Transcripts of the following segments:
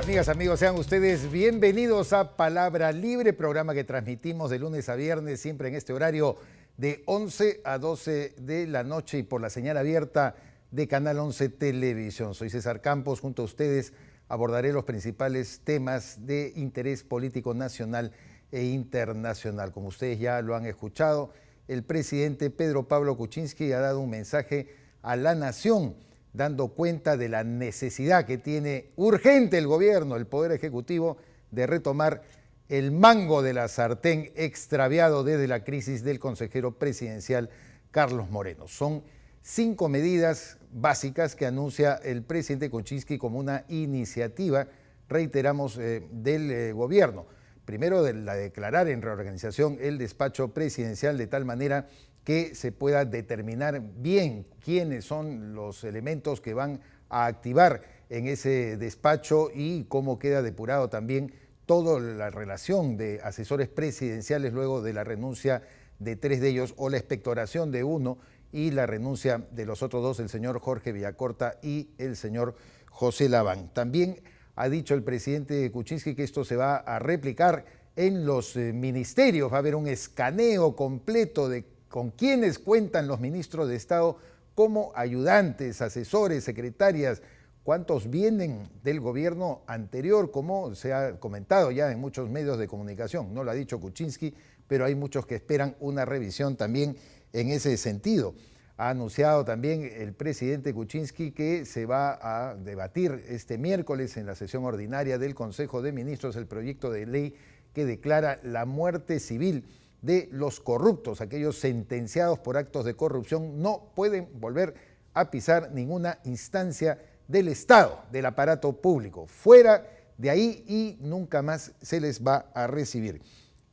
Amigas, amigos, sean ustedes bienvenidos a Palabra Libre, programa que transmitimos de lunes a viernes, siempre en este horario de 11 a 12 de la noche y por la señal abierta de Canal 11 Televisión. Soy César Campos, junto a ustedes abordaré los principales temas de interés político nacional e internacional. Como ustedes ya lo han escuchado, el presidente Pedro Pablo Kuczynski ha dado un mensaje a la nación, dando cuenta de la necesidad que tiene urgente el gobierno, el Poder Ejecutivo, de retomar el mango de la sartén extraviado desde la crisis del consejero presidencial Carlos Moreno. Son 5 medidas básicas que anuncia el presidente Kuczynski como una iniciativa, reiteramos, del gobierno. Primero, de la declarar en reorganización el despacho presidencial de tal manera que se pueda determinar bien quiénes son los elementos que van a activar en ese despacho y cómo queda depurado también toda la relación de asesores presidenciales luego de la renuncia de 3 de ellos o la expectoración de uno y la renuncia de los otros 2, el señor Jorge Villacorta y el señor José Laván. También ha dicho el presidente Kuczynski que esto se va a replicar en los ministerios, va a haber un escaneo completo de con quiénes cuentan los ministros de Estado como ayudantes, asesores, secretarias, cuántos vienen del gobierno anterior, como se ha comentado ya en muchos medios de comunicación. No lo ha dicho Kuczynski, pero hay muchos que esperan una revisión también en ese sentido. Ha anunciado también el presidente Kuczynski que se va a debatir este miércoles en la sesión ordinaria del Consejo de Ministros el proyecto de ley que declara la muerte civil de los corruptos. Aquellos sentenciados por actos de corrupción no pueden volver a pisar ninguna instancia del Estado, del aparato público. Fuera de ahí y nunca más se les va a recibir.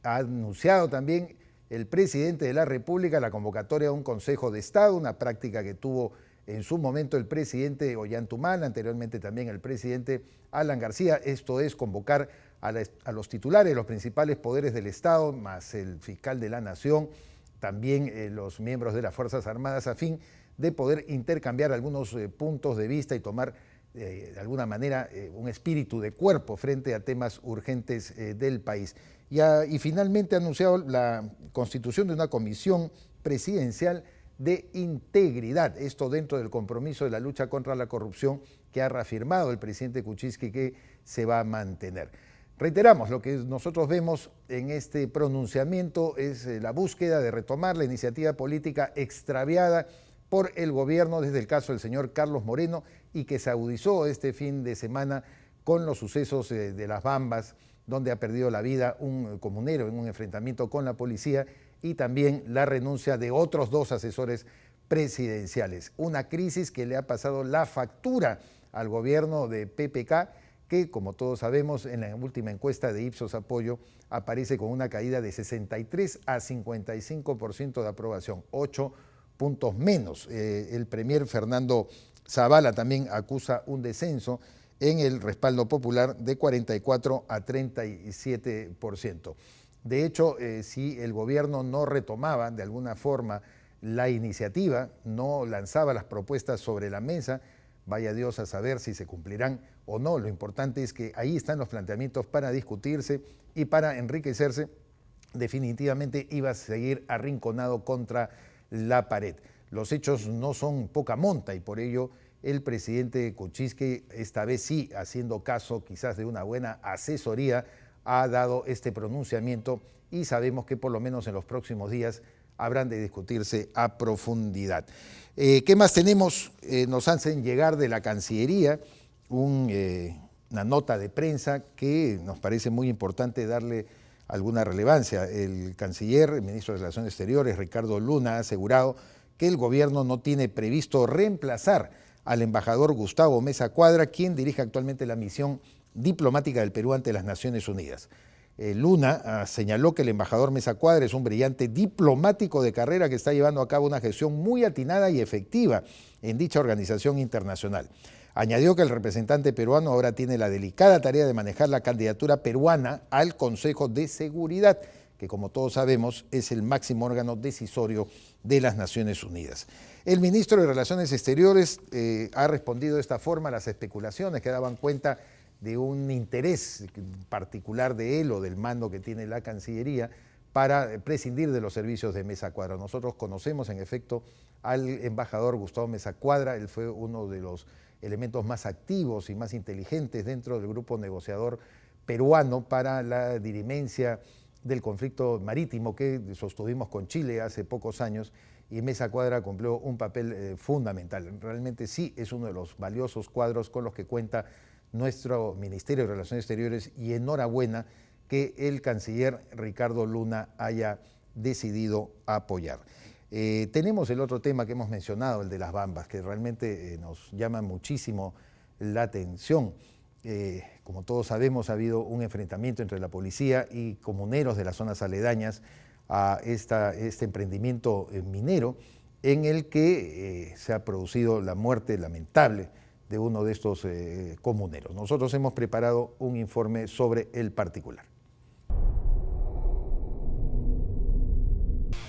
Ha anunciado también el presidente de la República la convocatoria a un Consejo de Estado, una práctica que tuvo en su momento el presidente Ollantaytamala, anteriormente también el presidente Alan García. Esto es convocar a los titulares, los principales poderes del Estado, más el fiscal de la Nación, también los miembros de las Fuerzas Armadas, a fin de poder intercambiar algunos puntos de vista y tomar de alguna manera un espíritu de cuerpo frente a temas urgentes del país. Y finalmente ha anunciado la constitución de una comisión presidencial de integridad, esto dentro del compromiso de la lucha contra la corrupción que ha reafirmado el presidente Kuczynski que se va a mantener. Reiteramos, lo que nosotros vemos en este pronunciamiento es la búsqueda de retomar la iniciativa política extraviada por el gobierno desde el caso del señor Carlos Moreno y que se agudizó este fin de semana con los sucesos de Las Bambas, donde ha perdido la vida un comunero en un enfrentamiento con la policía y también la renuncia de otros 2 asesores presidenciales. Una crisis que le ha pasado la factura al gobierno de PPK, que como todos sabemos en la última encuesta de Ipsos Apoyo aparece con una caída de 63 a 55% de aprobación, 8 puntos menos. El premier Fernando Zavala también acusa un descenso en el respaldo popular de 44 a 37%. De hecho, si el gobierno no retomaba de alguna forma la iniciativa, no lanzaba las propuestas sobre la mesa, vaya Dios a saber si se cumplirán o no. Lo importante es que ahí están los planteamientos para discutirse y para enriquecerse. Definitivamente iba a seguir arrinconado contra la pared. Los hechos no son poca monta y por ello el presidente Kuczynski, esta vez sí, haciendo caso quizás de una buena asesoría, ha dado este pronunciamiento y sabemos que por lo menos en los próximos días habrán de discutirse a profundidad. ¿Qué más tenemos? Nos hacen llegar de la Cancillería una nota de prensa que nos parece muy importante darle alguna relevancia. El canciller, el ministro de Relaciones Exteriores, Ricardo Luna, ha asegurado que el gobierno no tiene previsto reemplazar al embajador Gustavo Meza Cuadra, quien dirige actualmente la misión diplomática del Perú ante las Naciones Unidas. Luna señaló que el embajador Meza Cuadra es un brillante diplomático de carrera que está llevando a cabo una gestión muy atinada y efectiva en dicha organización internacional. Añadió que el representante peruano ahora tiene la delicada tarea de manejar la candidatura peruana al Consejo de Seguridad, que como todos sabemos es el máximo órgano decisorio de las Naciones Unidas. El ministro de Relaciones Exteriores ha respondido de esta forma a las especulaciones que daban cuenta de un interés particular de él o del mando que tiene la Cancillería para prescindir de los servicios de Mesa Cuadra. Nosotros conocemos en efecto al embajador Gustavo Mesa Cuadra, él fue uno de los elementos más activos y más inteligentes dentro del grupo negociador peruano para la dirimencia del conflicto marítimo que sostuvimos con Chile hace pocos años, y Mesa Cuadra cumplió un papel fundamental. Realmente sí es uno de los valiosos cuadros con los que cuenta nuestro Ministerio de Relaciones Exteriores, y enhorabuena que el canciller Ricardo Luna haya decidido apoyar. Tenemos el otro tema que hemos mencionado, el de las bambas, que realmente nos llama muchísimo la atención. Como todos sabemos, ha habido un enfrentamiento entre la policía y comuneros de las zonas aledañas a este emprendimiento minero, en el que se ha producido la muerte lamentable de uno de estos comuneros. Nosotros hemos preparado un informe sobre el particular.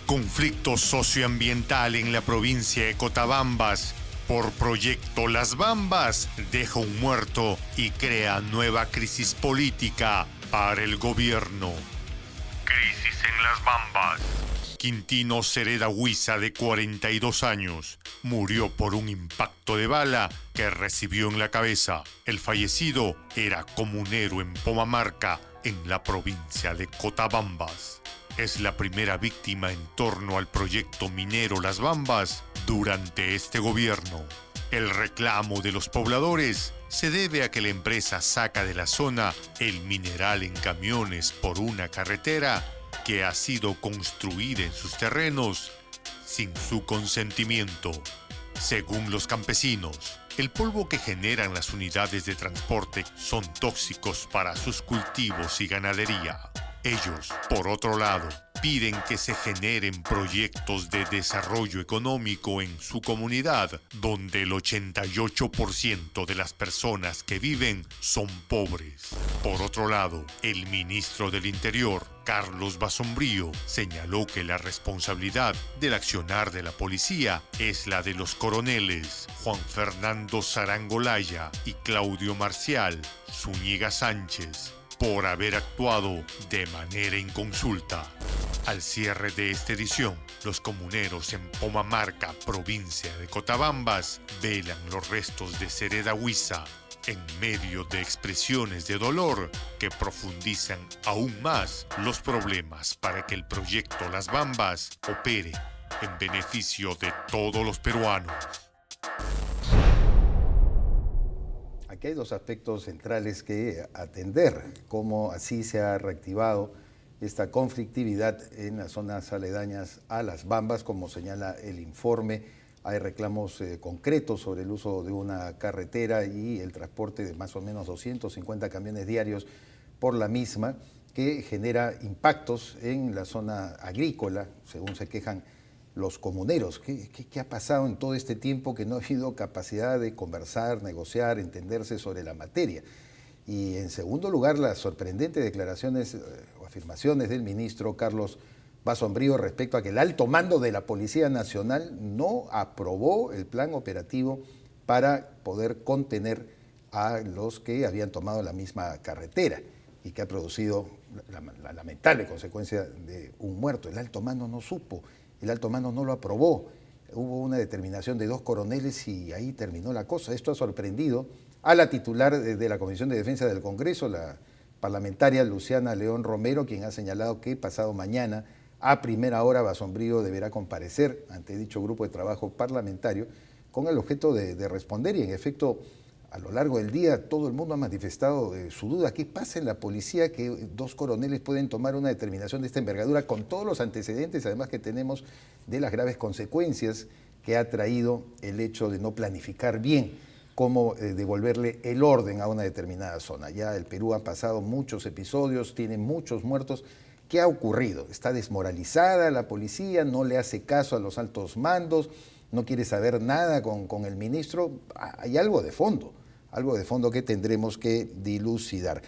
Conflicto socioambiental en la provincia de Cotabambas. Por proyecto Las Bambas deja un muerto y crea nueva crisis política para el gobierno. Crisis en Las Bambas. Quintino Cereda Huiza, de 42 años, murió por un impacto de bala que recibió en la cabeza. El fallecido era comunero en Pomamarca, en la provincia de Cotabambas. Es la primera víctima en torno al proyecto minero Las Bambas durante este gobierno. El reclamo de los pobladores se debe a que la empresa saca de la zona el mineral en camiones por una carretera que ha sido construida en sus terrenos sin su consentimiento. Según los campesinos, el polvo que generan las unidades de transporte son tóxicos para sus cultivos y ganadería. Ellos, por otro lado, piden que se generen proyectos de desarrollo económico en su comunidad, donde el 88% de las personas que viven son pobres. Por otro lado, el ministro del Interior, Carlos Basombrío, señaló que la responsabilidad del accionar de la policía es la de los coroneles Juan Fernando Sarangolaya y Claudio Marcial Zúñiga Sánchez, por haber actuado de manera inconsulta. Al cierre de esta edición, los comuneros en Pomamarca, provincia de Cotabambas, velan los restos de Cereda Huiza en medio de expresiones de dolor que profundizan aún más los problemas para que el proyecto Las Bambas opere en beneficio de todos los peruanos. Aquí hay dos aspectos centrales que atender: cómo así se ha reactivado esta conflictividad en las zonas aledañas a Las Bambas, como señala el informe. Hay reclamos concretos sobre el uso de una carretera y el transporte de más o menos 250 camiones diarios por la misma, que genera impactos en la zona agrícola, según se quejan los comuneros. ¿Qué ha pasado en todo este tiempo que no ha habido capacidad de conversar, negociar, entenderse sobre la materia? Y en segundo lugar, las sorprendentes declaraciones o afirmaciones del ministro Carlos Basombrío respecto a que el alto mando de la Policía Nacional no aprobó el plan operativo para poder contener a los que habían tomado la misma carretera y que ha producido la lamentable consecuencia de un muerto. El alto mando no supo. El alto mando no lo aprobó. Hubo una determinación de 2 coroneles y ahí terminó la cosa. Esto ha sorprendido a la titular de la Comisión de Defensa del Congreso, la parlamentaria Luciana León Romero, quien ha señalado que pasado mañana, a primera hora, Basombrío deberá comparecer ante dicho grupo de trabajo parlamentario con el objeto de responder. Y en efecto, a lo largo del día todo el mundo ha manifestado su duda. ¿Qué pasa en la policía que 2 coroneles pueden tomar una determinación de esta envergadura con todos los antecedentes, además que tenemos, de las graves consecuencias que ha traído el hecho de no planificar bien cómo devolverle el orden a una determinada zona? Ya el Perú ha pasado muchos episodios, tiene muchos muertos. ¿Qué ha ocurrido? ¿Está desmoralizada la policía? ¿No le hace caso a los altos mandos? ¿No quiere saber nada con el ministro? Hay algo de fondo que tendremos que dilucidar.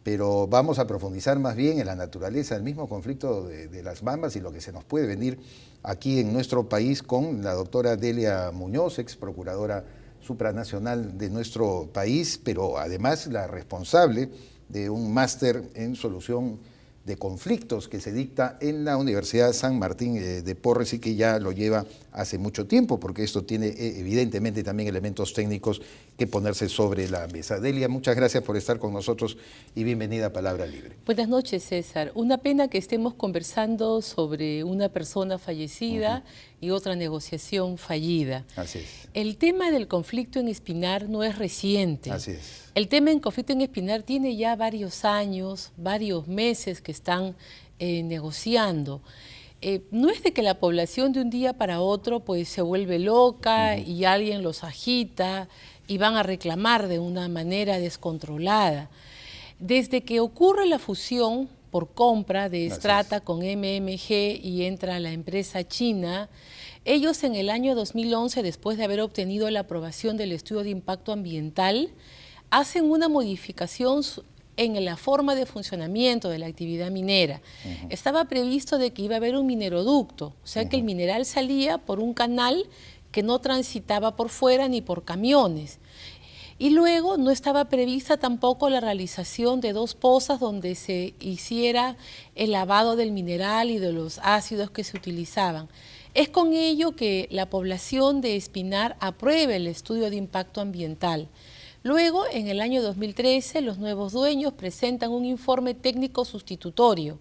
Pero vamos a profundizar más bien en la naturaleza del mismo conflicto de Las Bambas y lo que se nos puede venir aquí en nuestro país con la doctora Delia Muñoz, ex procuradora supranacional de nuestro país, pero además la responsable de un máster en solución de conflictos que se dicta en la Universidad San Martín de Porres y que ya lo lleva hace mucho tiempo, porque esto tiene evidentemente también elementos técnicos que ponerse sobre la mesa. Delia, muchas gracias por estar con nosotros y bienvenida a Palabra Libre. Buenas noches, César. Una pena que estemos conversando sobre una persona fallecida y otra negociación fallida. Así es. El tema del conflicto en Espinar no es reciente. Así es. El tema en conflicto en Espinar tiene ya varios años, varios meses que están negociando. No es de que la población de un día para otro pues se vuelve loca y alguien los agita y van a reclamar de una manera descontrolada. Desde que ocurre la fusión por compra de Strata con MMG y entra la empresa china, ellos en el año 2011, después de haber obtenido la aprobación del estudio de impacto ambiental, hacen una modificación en la forma de funcionamiento de la actividad minera. Estaba previsto de que iba a haber un mineroducto, o sea que el mineral salía por un canal que no transitaba por fuera ni por camiones. Y luego no estaba prevista tampoco la realización de 2 pozas donde se hiciera el lavado del mineral y de los ácidos que se utilizaban. Es con ello que la población de Espinar apruebe el estudio de impacto ambiental. Luego, en el año 2013, los nuevos dueños presentan un informe técnico sustitutorio,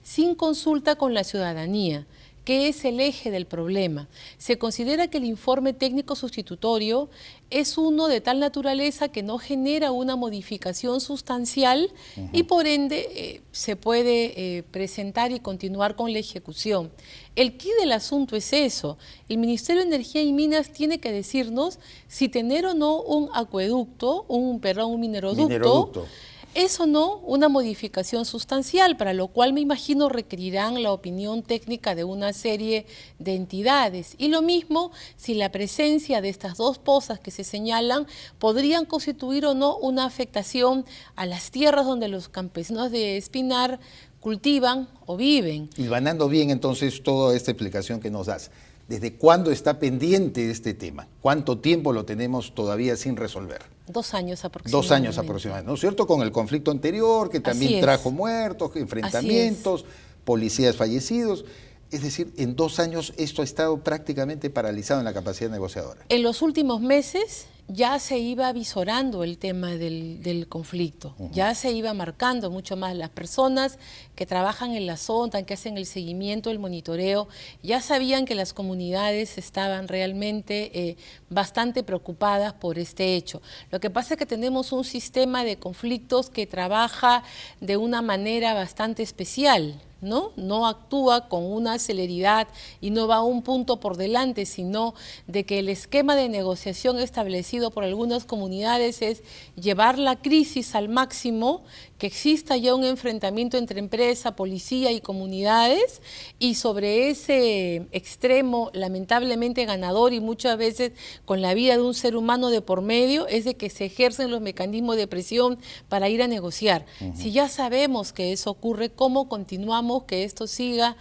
sin consulta con la ciudadanía, que es el eje del problema. Se considera que el informe técnico sustitutorio es uno de tal naturaleza que no genera una modificación sustancial y por ende se puede presentar y continuar con la ejecución. El quid del asunto es eso. El Ministerio de Energía y Minas tiene que decirnos si tener o no un acueducto, un mineroducto. Es o no una modificación sustancial, para lo cual me imagino requerirán la opinión técnica de una serie de entidades. Y lo mismo si la presencia de estas 2 pozas que se señalan podrían constituir o no una afectación a las tierras donde los campesinos de Espinar cultivan o viven. Y ganando bien entonces toda esta explicación que nos das. ¿Desde cuándo está pendiente este tema? ¿Cuánto tiempo lo tenemos todavía sin resolver? 2 años aproximadamente. 2 años aproximadamente, ¿no es cierto? Con el conflicto anterior, que también trajo muertos, enfrentamientos, policías fallecidos. Es decir, en 2 años esto ha estado prácticamente paralizado en la capacidad negociadora. En los últimos meses ya se iba visorando el tema del conflicto, ya se iba marcando mucho más. Las personas que trabajan en la zona, que hacen el seguimiento, el monitoreo, ya sabían que las comunidades estaban realmente bastante preocupadas por este hecho. Lo que pasa es que tenemos un sistema de conflictos que trabaja de una manera bastante especial, no actúa con una celeridad y no va a un punto por delante, sino de que el esquema de negociación establecido por algunas comunidades es llevar la crisis al máximo, que exista ya un enfrentamiento entre empresa, policía y comunidades, y sobre ese extremo lamentablemente ganador y muchas veces con la vida de un ser humano de por medio, es de que se ejercen los mecanismos de presión para ir a negociar. Si ya sabemos que eso ocurre, ¿cómo continuamos que esto siga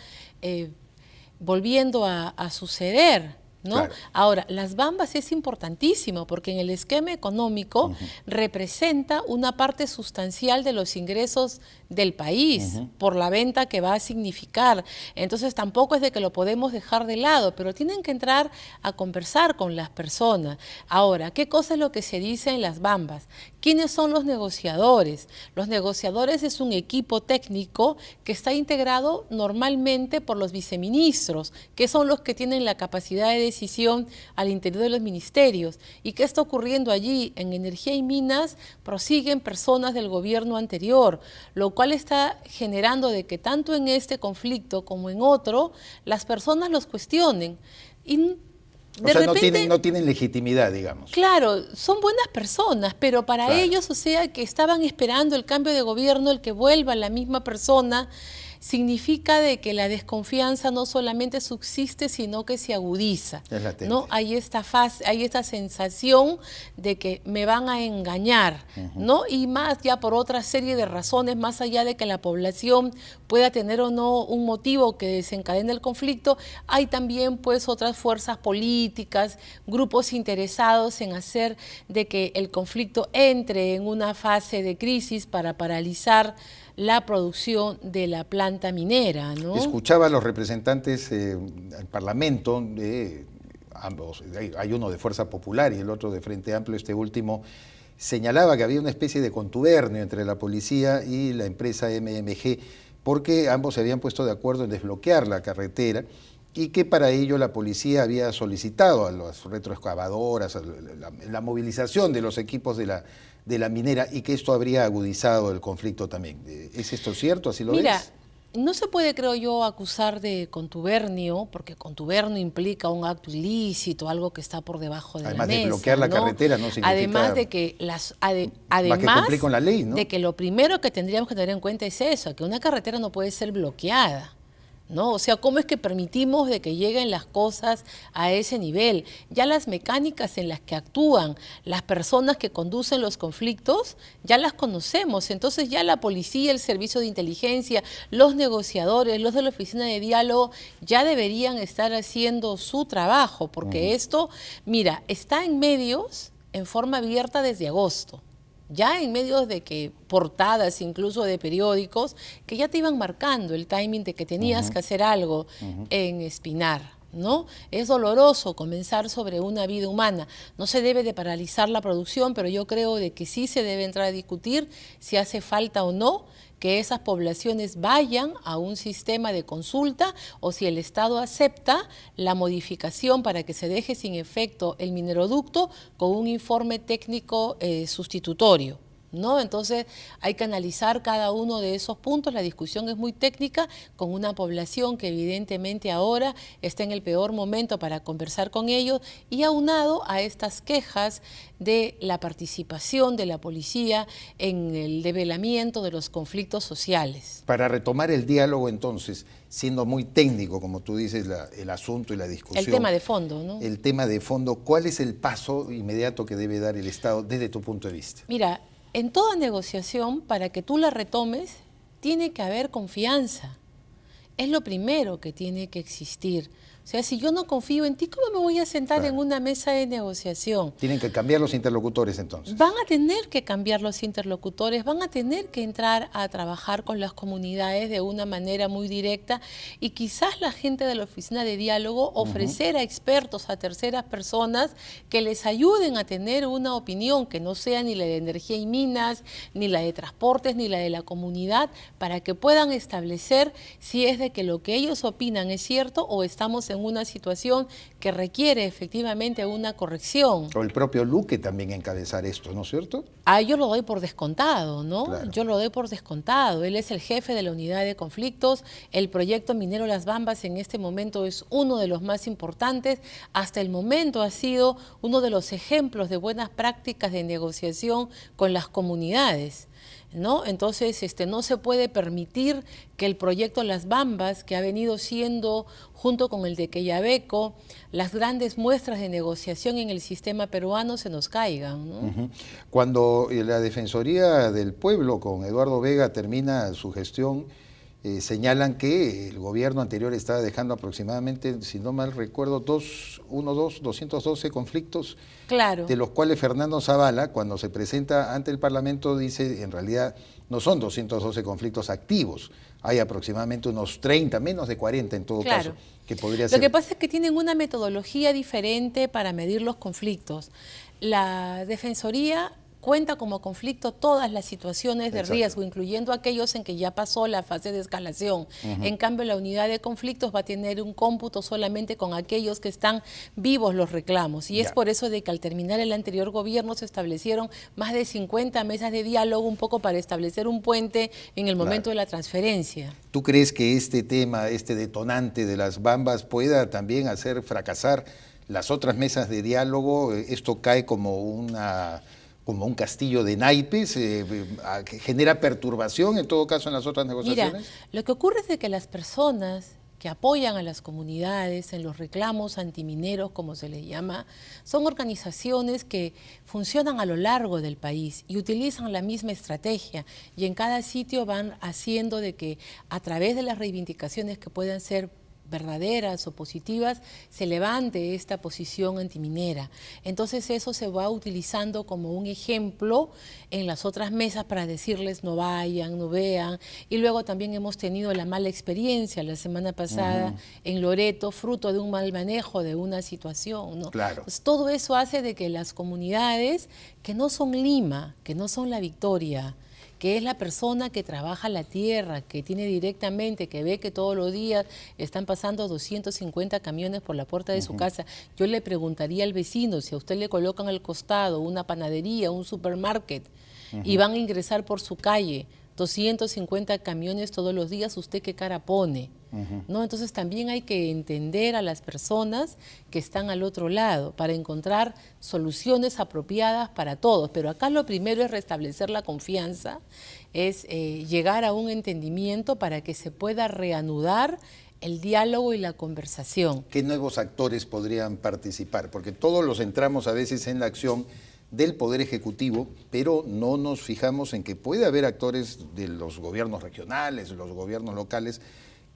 volviendo a suceder? ¿no? Claro. Ahora, las bambas es importantísimo porque en el esquema económico representa una parte sustancial de los ingresos del país por la venta que va a significar. Entonces tampoco es de que lo podemos dejar de lado, pero tienen que entrar a conversar con las personas. Ahora, ¿qué cosa es lo que se dice en las bambas? ¿Quiénes son los negociadores? Los negociadores es un equipo técnico que está integrado normalmente por los viceministros, que son los que tienen la capacidad de decisión al interior de los ministerios. ¿Y qué está ocurriendo allí? En Energía y Minas prosiguen personas del gobierno anterior, lo cual está generando de que tanto en este conflicto como en otro, las personas los cuestionen. Y o sea, repente, no tienen legitimidad, digamos. Claro, son buenas personas, pero para ellos, o sea, que estaban esperando el cambio de gobierno, el que vuelva la misma persona, significa de que la desconfianza no solamente subsiste, sino que se agudiza. Es latente. ¿No? Hay esta sensación de que me van a engañar, ¿no? Y más ya por otra serie de razones, más allá de que la población pueda tener o no un motivo que desencadene el conflicto, hay también pues otras fuerzas políticas, grupos interesados en hacer de que el conflicto entre en una fase de crisis para paralizar la producción de la planta minera, ¿no? Escuchaba a los representantes al Parlamento de ambos, hay uno de Fuerza Popular y el otro de Frente Amplio, este último, señalaba que había una especie de contubernio entre la policía y la empresa MMG, porque ambos se habían puesto de acuerdo en desbloquear la carretera y que para ello la policía había solicitado a las retroexcavadoras, a la movilización de los equipos de la minera y que esto habría agudizado el conflicto también. ¿Es esto cierto? ¿Así lo ves? Mira, no se puede, creo yo, acusar de contubernio, porque contubernio implica un acto ilícito, algo que está por debajo de la mesa. Además de bloquear la carretera no significa... Además de que más que cumplir con la ley, ¿no? De que lo primero que tendríamos que tener en cuenta es eso, que una carretera no puede ser bloqueada, ¿no? O sea, ¿cómo es que permitimos de que lleguen las cosas a ese nivel? Ya las mecánicas en las que actúan las personas que conducen los conflictos, ya las conocemos. Entonces ya la policía, el servicio de inteligencia, los negociadores, los de la oficina de diálogo, ya deberían estar haciendo su trabajo, porque esto, mira, está en medios en forma abierta desde agosto. Ya en medios de que portadas incluso de periódicos que ya te iban marcando el timing de que tenías que hacer algo en Espinar, ¿no? Es doloroso comenzar sobre una vida humana. No se debe de paralizar la producción, pero yo creo de que sí se debe entrar a discutir si hace falta o no que esas poblaciones vayan a un sistema de consulta o si el Estado acepta la modificación para que se deje sin efecto el mineroducto con un informe técnico sustitutorio, ¿no? Entonces hay que analizar cada uno de esos puntos. La discusión es muy técnica con una población que evidentemente ahora está en el peor momento para conversar con ellos y aunado a estas quejas de la participación de la policía en el develamiento de los conflictos sociales. Para retomar el diálogo entonces, siendo muy técnico, como tú dices, el asunto y la discusión. El tema de fondo, ¿no? El tema de fondo, ¿cuál es el paso inmediato que debe dar el Estado desde tu punto de vista? Mira, en toda negociación, para que tú la retomes, tiene que haber confianza. Es lo primero que tiene que existir. O sea, si yo no confío en ti, ¿cómo me voy a sentar en una mesa de negociación? Tienen que cambiar los interlocutores entonces. Van a tener que cambiar los interlocutores, van a tener que entrar a trabajar con las comunidades de una manera muy directa y quizás la gente de la oficina de diálogo ofrecer a expertos, a terceras personas que les ayuden a tener una opinión que no sea ni la de energía y minas, ni la de transportes, ni la de la comunidad, para que puedan establecer si es de que lo que ellos opinan es cierto o estamos en una situación que requiere efectivamente una corrección. O el propio Luque también encabezar esto, ¿no es cierto? Yo lo doy por descontado, ¿no? Claro. Yo lo doy por descontado. Él es el jefe de la unidad de conflictos. El proyecto minero Las Bambas en este momento es uno de los más importantes. Hasta el momento ha sido uno de los ejemplos de buenas prácticas de negociación con las comunidades, ¿no? Entonces, no se puede permitir que el proyecto Las Bambas, que ha venido siendo, junto con el de Quellaveco, las grandes muestras de negociación en el sistema peruano, se nos caigan, ¿no? Cuando la Defensoría del Pueblo con Eduardo Vega termina su gestión, señalan que el gobierno anterior estaba dejando aproximadamente, si no mal recuerdo, 212 conflictos, claro, de los cuales Fernando Zavala, cuando se presenta ante el Parlamento, dice en realidad no son 212 conflictos activos, hay aproximadamente unos 30, menos de 40 en todo claro. caso, que podría ser. Lo que pasa es que tienen una metodología diferente para medir los conflictos. La Defensoría cuenta como conflicto todas las situaciones de riesgo, incluyendo aquellos en que ya pasó la fase de escalación. En cambio, la unidad de conflictos va a tener un cómputo solamente con aquellos que están vivos los reclamos. Y es por eso de que al terminar el anterior gobierno se establecieron más de 50 mesas de diálogo, un poco para establecer un puente en el momento de la transferencia. ¿Tú crees que este tema, este detonante de Las Bambas pueda también hacer fracasar las otras mesas de diálogo? ¿Esto cae como como un castillo de naipes, que genera perturbación en todo caso en las otras negociaciones? Mira, lo que ocurre es de que las personas que apoyan a las comunidades en los reclamos antimineros, como se les llama, son organizaciones que funcionan a lo largo del país y utilizan la misma estrategia, y en cada sitio van haciendo de que a través de las reivindicaciones que puedan ser verdaderas o positivas, se levante esta posición antiminera. Entonces eso se va utilizando como un ejemplo en las otras mesas para decirles no vayan, no vean. Y luego también hemos tenido la mala experiencia la semana pasada en Loreto, fruto de un mal manejo de una situación, ¿no? Claro. Pues todo eso hace de que las comunidades que no son Lima, que no son La Victoria, que es la persona que trabaja la tierra, que tiene directamente, que ve que todos los días están pasando 250 camiones por la puerta de su casa. Yo le preguntaría al vecino, si a usted le colocan al costado una panadería, un supermarket, y van a ingresar por su calle 250 camiones todos los días, ¿usted qué cara pone? ¿No? Entonces también hay que entender a las personas que están al otro lado para encontrar soluciones apropiadas para todos. Pero acá lo primero es restablecer la confianza, es llegar a un entendimiento para que se pueda reanudar el diálogo y la conversación. ¿Qué nuevos actores podrían participar? Porque todos los centramos a veces en la acción del Poder Ejecutivo, pero no nos fijamos en que puede haber actores de los gobiernos regionales, los gobiernos locales,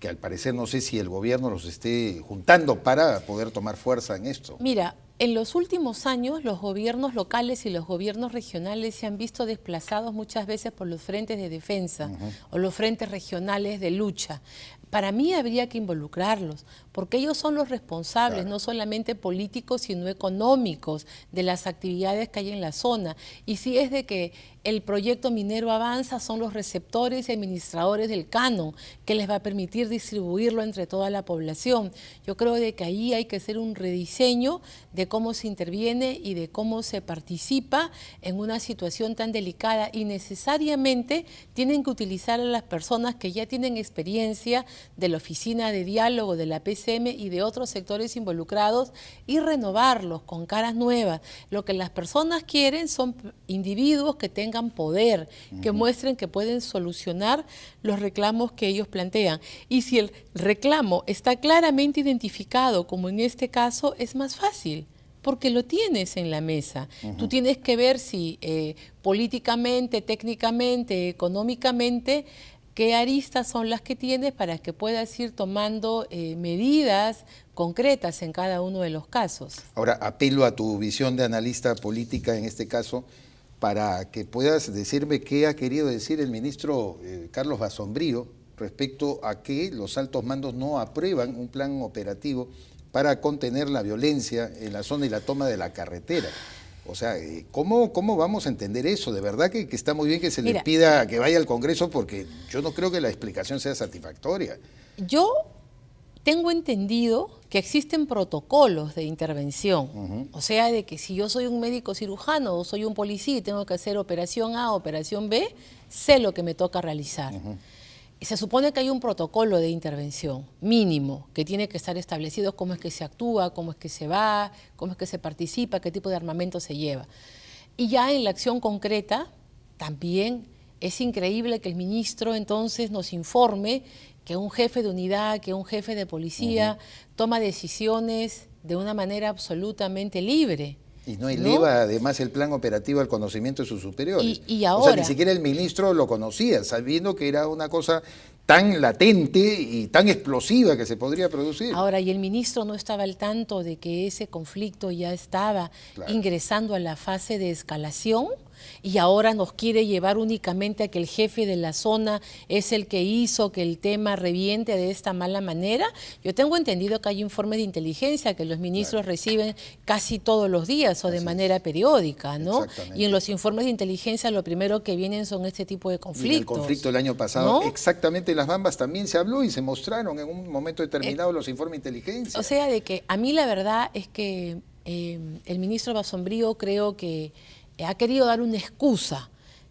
que al parecer no sé si el gobierno los esté juntando para poder tomar fuerza en esto. Mira, en los últimos años los gobiernos locales y los gobiernos regionales se han visto desplazados muchas veces por los frentes de defensa o los frentes regionales de lucha. Para mí habría que involucrarlos, porque ellos son los responsables, no solamente políticos, sino económicos, de las actividades que hay en la zona. Y si es de que el proyecto minero avanza, son los receptores y administradores del canon, que les va a permitir distribuirlo entre toda la población. Yo creo de que ahí hay que hacer un rediseño de cómo se interviene y de cómo se participa en una situación tan delicada, y necesariamente tienen que utilizar a las personas que ya tienen experiencia de la Oficina de Diálogo de la PCM y de otros sectores involucrados, y renovarlos con caras nuevas. Lo que las personas quieren son individuos que tengan poder, que muestren que pueden solucionar los reclamos que ellos plantean. Y si el reclamo está claramente identificado, como en este caso, es más fácil, porque lo tienes en la mesa. Tú tienes que ver si políticamente, técnicamente, económicamente, qué aristas son las que tienes para que puedas ir tomando medidas concretas en cada uno de los casos. Ahora, apelo a tu visión de analista política en este caso, para que puedas decirme qué ha querido decir el ministro Carlos Basombrío respecto a que los altos mandos no aprueban un plan operativo para contener la violencia en la zona y la toma de la carretera. O sea, ¿cómo vamos a entender eso? De verdad que está muy bien que se le pida que vaya al Congreso, porque yo no creo que la explicación sea satisfactoria. Yo tengo entendido que existen protocolos de intervención, o sea, de que si yo soy un médico cirujano o soy un policía y tengo que hacer operación A, operación B, sé lo que me toca realizar. Y se supone que hay un protocolo de intervención mínimo que tiene que estar establecido, cómo es que se actúa, cómo es que se va, cómo es que se participa, qué tipo de armamento se lleva. Y ya en la acción concreta también es increíble que el ministro entonces nos informe que un jefe de unidad, que un jefe de policía toma decisiones de una manera absolutamente libre. Y no eleva además el plan operativo al conocimiento de sus superiores. Y ahora, o sea, ni siquiera el ministro lo conocía, sabiendo que era una cosa tan latente y tan explosiva que se podría producir. Ahora, y el ministro no estaba al tanto de que ese conflicto ya estaba ingresando a la fase de escalación, y ahora nos quiere llevar únicamente a que el jefe de la zona es el que hizo que el tema reviente de esta mala manera. Yo tengo entendido que hay informes de inteligencia que los ministros reciben casi todos los días o de manera periódica, ¿no? Y en los informes de inteligencia lo primero que vienen son este tipo de conflictos. Y el conflicto del año pasado, exactamente, las Bambas también se habló y se mostraron en un momento determinado los informes de inteligencia. O sea, de que a mí la verdad es que el ministro Basombrío creo que ha querido dar una excusa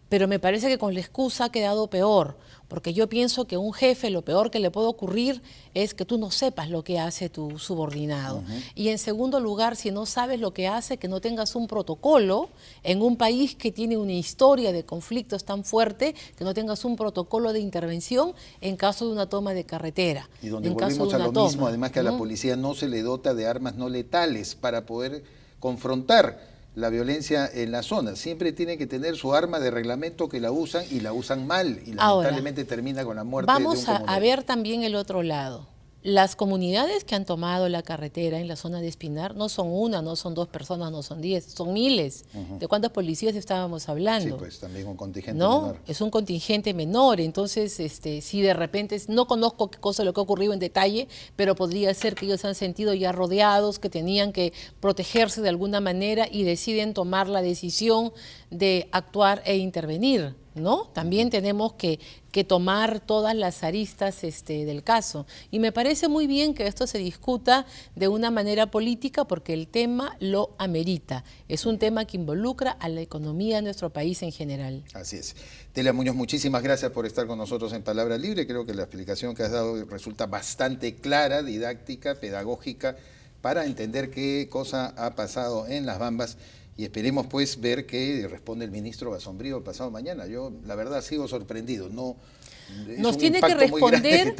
pero me parece que con la excusa ha quedado peor, porque yo pienso que un jefe lo peor que le puede ocurrir es que tú no sepas lo que hace tu subordinado. Y en segundo lugar, si no sabes lo que hace, que no tengas un protocolo en un país que tiene una historia de conflictos tan fuerte, que no tengas un protocolo de intervención en caso de una toma de carretera. Y donde en caso volvemos de a una lo toma. mismo, además que a la policía no se le dota de armas no letales para poder confrontar la violencia en la zona. Siempre tiene que tener su arma de reglamento que la usan y la usan mal y lamentablemente termina con la muerte de un Vamos comunero. a ver también el otro lado. Las comunidades que han tomado la carretera en la zona de Espinar no son una, no son 2 personas, no son 10, son miles. ¿De cuántos policías estábamos hablando? Sí, pues también un contingente ¿No? menor. Es un contingente menor. Entonces, si de repente, no conozco qué cosa lo que ha ocurrido en detalle, pero podría ser que ellos se han sentido ya rodeados, que tenían que protegerse de alguna manera y deciden tomar la decisión de actuar e intervenir, ¿no? También tenemos que tomar todas las aristas del caso. Y me parece muy bien que esto se discuta de una manera política porque el tema lo amerita. Es un tema que involucra a la economía de nuestro país en general. Así es. Delia Muñoz, muchísimas gracias por estar con nosotros en Palabra Libre. Creo que la explicación que has dado resulta bastante clara, didáctica, pedagógica, para entender qué cosa ha pasado en Las Bambas. Y esperemos pues ver qué responde el ministro Basombrío el pasado mañana. Yo la verdad sigo sorprendido. Nos tiene que responder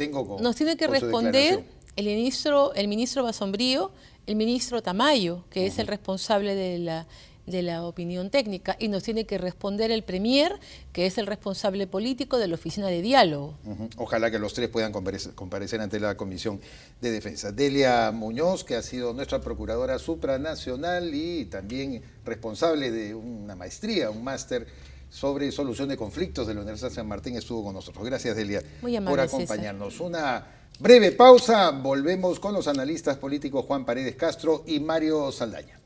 el ministro Basombrío, el ministro Tamayo, que es el responsable de la opinión técnica, y nos tiene que responder el premier, que es el responsable político de la oficina de diálogo. Ojalá que los 3 puedan comparecer ante la Comisión de Defensa. Delia Muñoz, que ha sido nuestra procuradora supranacional y también responsable de una maestría, un máster sobre solución de conflictos de la Universidad de San Martín, estuvo con nosotros. Gracias, Delia, por acompañarnos. César. Una breve pausa, volvemos con los analistas políticos Juan Paredes Castro y Mario Saldaña.